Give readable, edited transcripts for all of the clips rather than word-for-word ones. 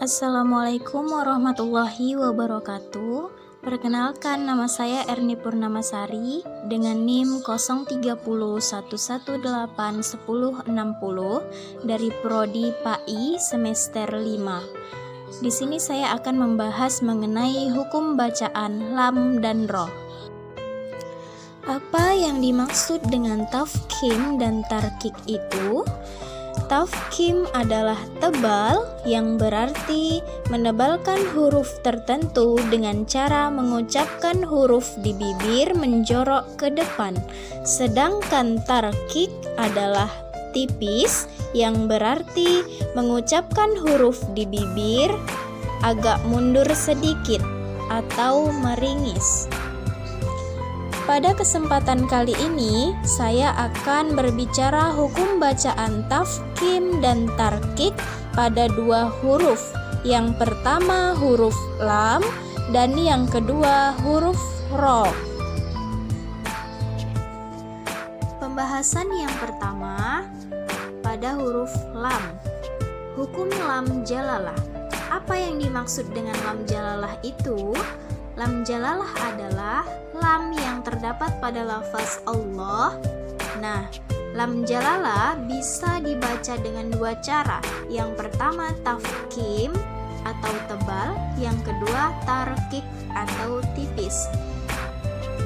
Assalamualaikum warahmatullahi wabarakatuh. Perkenalkan, nama saya Erni Purnamasari dengan NIM 03011181060 dari Prodi PAI semester 5. Di sini saya akan membahas mengenai hukum bacaan lam dan ro. Apa yang dimaksud dengan tafkhim dan tarkik itu? Tafkhim adalah tebal, yang berarti menebalkan huruf tertentu dengan cara mengucapkan huruf di bibir menjorok ke depan. Sedangkan tarkik adalah tipis, yang berarti mengucapkan huruf di bibir agak mundur sedikit atau meringis. Pada kesempatan kali ini, saya akan berbicara hukum bacaan tafkhim dan tarkik pada dua huruf. Yang pertama huruf lam dan yang kedua huruf ro. Pembahasan yang pertama pada huruf lam. Hukum lam jalalah. Apa yang dimaksud dengan lam jalalah itu? Lam jalalah adalah lam yang terdapat pada lafaz Allah. Nah, lam jalalah bisa dibaca dengan dua cara. Yang pertama tafkhim atau tebal, yang kedua tarkik atau tipis.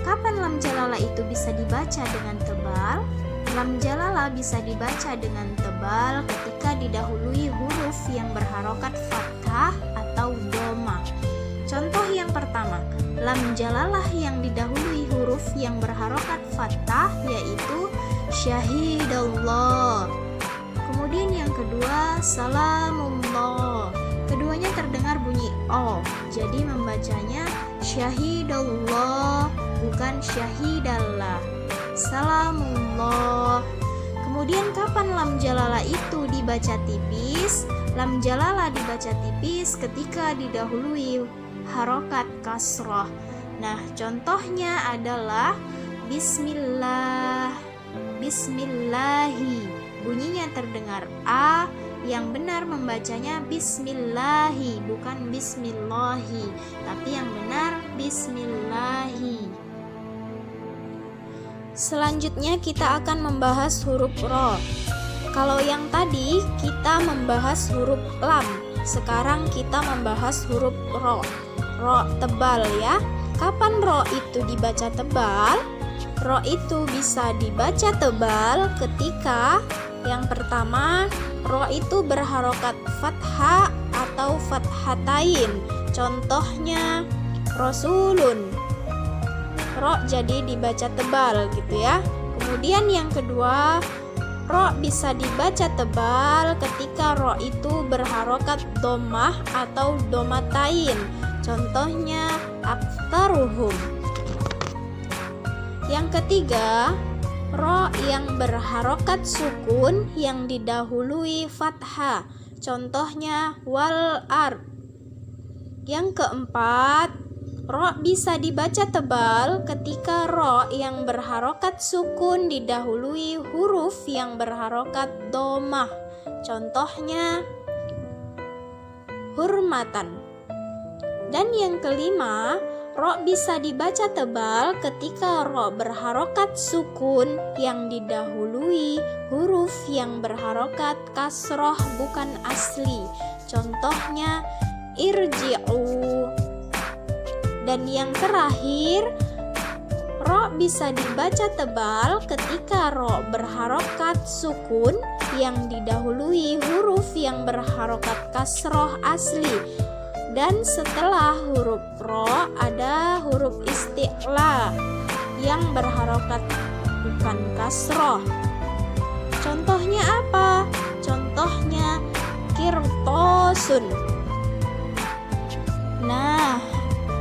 Kapan lam jalalah itu bisa dibaca dengan tebal? Lam jalalah bisa dibaca dengan tebal ketika didahului huruf yang berharokat fathah atau dhamma. Contoh yang pertama, lam jalalah yang didahului huruf yang berharokat fathah yaitu syahidallah. Kemudian yang kedua, salamullah. Keduanya terdengar bunyi o, jadi membacanya syahidallah bukan syahidallah. Salamullah. Kemudian kapan lam jalalah itu dibaca tipis? Lam jalalah dibaca tipis ketika didahului harokat kasroh. Nah, contohnya adalah bismillah, bismillahi. Bunyinya terdengar a, yang benar membacanya bismillahi bukan bismillahi, tapi yang benar bismillahi. Selanjutnya kita akan membahas huruf ro. Kalau yang tadi kita membahas huruf lam, sekarang kita membahas huruf ro. Ro tebal ya. Kapan ro itu dibaca tebal? Ro itu bisa dibaca tebal ketika yang pertama ro itu berharokat fathah atau fathatain. Contohnya rasulun. Ro jadi dibaca tebal gitu ya. Kemudian yang kedua, ro bisa dibaca tebal ketika ro itu berharokat dhammah atau dhammatain. Contohnya aktsaruhum. Yang ketiga, ro yang berharokat sukun yang didahului fathah. Contohnya wal ard. Yang keempat, ro bisa dibaca tebal ketika ro yang berharokat sukun didahului huruf yang berharokat dhammah. Contohnya hurmatan. Dan yang kelima, ro bisa dibaca tebal ketika ro berharokat sukun yang didahului huruf yang berharokat kasroh bukan asli. Contohnya irji'u. Dan yang terakhir, ro bisa dibaca tebal ketika ro berharokat sukun yang didahului huruf yang berharokat kasroh asli. Dan setelah huruf ro ada huruf isti'la yang berharokat bukan kasroh. Contohnya apa? Contohnya kirtosun. Nah,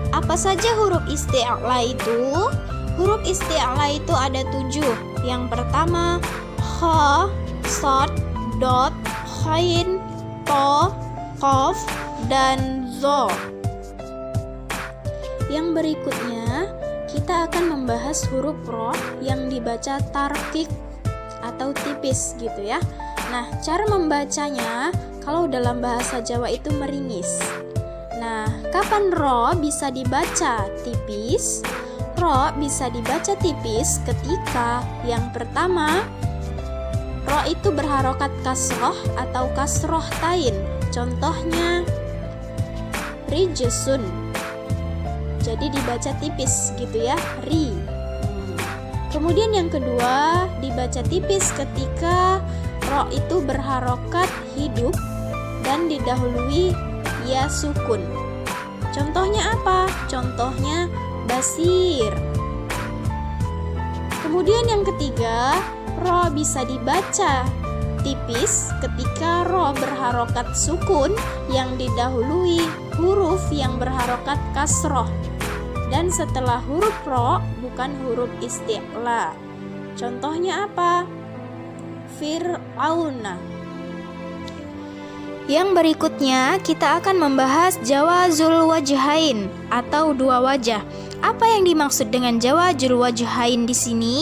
apa saja huruf isti'la itu? Huruf isti'la itu ada 7. Yang pertama kha, shad, dot, ghain, to, qaf, dan zo. Yang berikutnya kita akan membahas huruf ro yang dibaca tarkik atau tipis gitu ya. Nah, cara membacanya Kalau dalam bahasa Jawa itu meringis. Nah, kapan ro bisa dibaca tipis? Ro bisa dibaca tipis ketika yang pertama, ro itu berharokat kasroh atau kasroh tain. Contohnya rijesun. Jadi dibaca tipis gitu ya, ri. Kemudian yang kedua, dibaca tipis ketika ro itu berharokat hidup dan didahului ya sukun. Contohnya apa? Contohnya basir. Kemudian yang ketiga, ro bisa dibaca tipis ketika ro berharokat sukun yang didahului huruf yang berharokat kasroh dan setelah huruf ro bukan huruf isti'la. Contohnya apa? Fir'auna. Yang berikutnya kita akan membahas jawazul wajhain atau dua wajah. Apa yang dimaksud dengan jawazul wajhain di sini?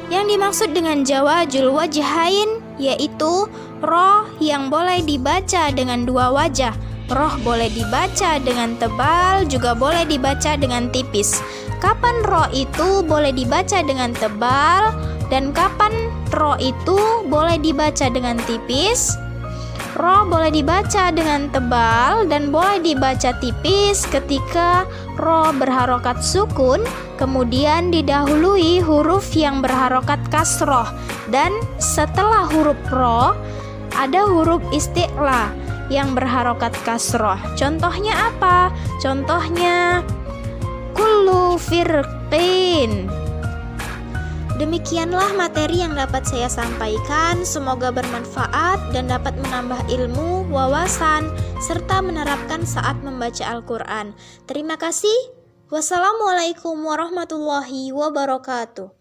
Yang dimaksud dengan jawazul wajhain yaitu roh yang boleh dibaca dengan dua wajah. Roh boleh dibaca dengan tebal, juga boleh dibaca dengan tipis. Kapan roh itu boleh dibaca dengan tebal dan kapan roh itu boleh dibaca dengan tipis? Roh boleh dibaca dengan tebal dan boleh dibaca tipis ketika roh berharokat sukun, kemudian didahului huruf yang berharokat kasroh, dan setelah huruf roh ada huruf isti'la yang berharokat kasroh. Contohnya apa? Contohnya kullu firqin. Demikianlah materi yang dapat saya sampaikan. Semoga bermanfaat dan dapat menambah ilmu, wawasan, serta menerapkan saat membaca Al-Quran. Terima kasih. Wassalamualaikum warahmatullahi wabarakatuh.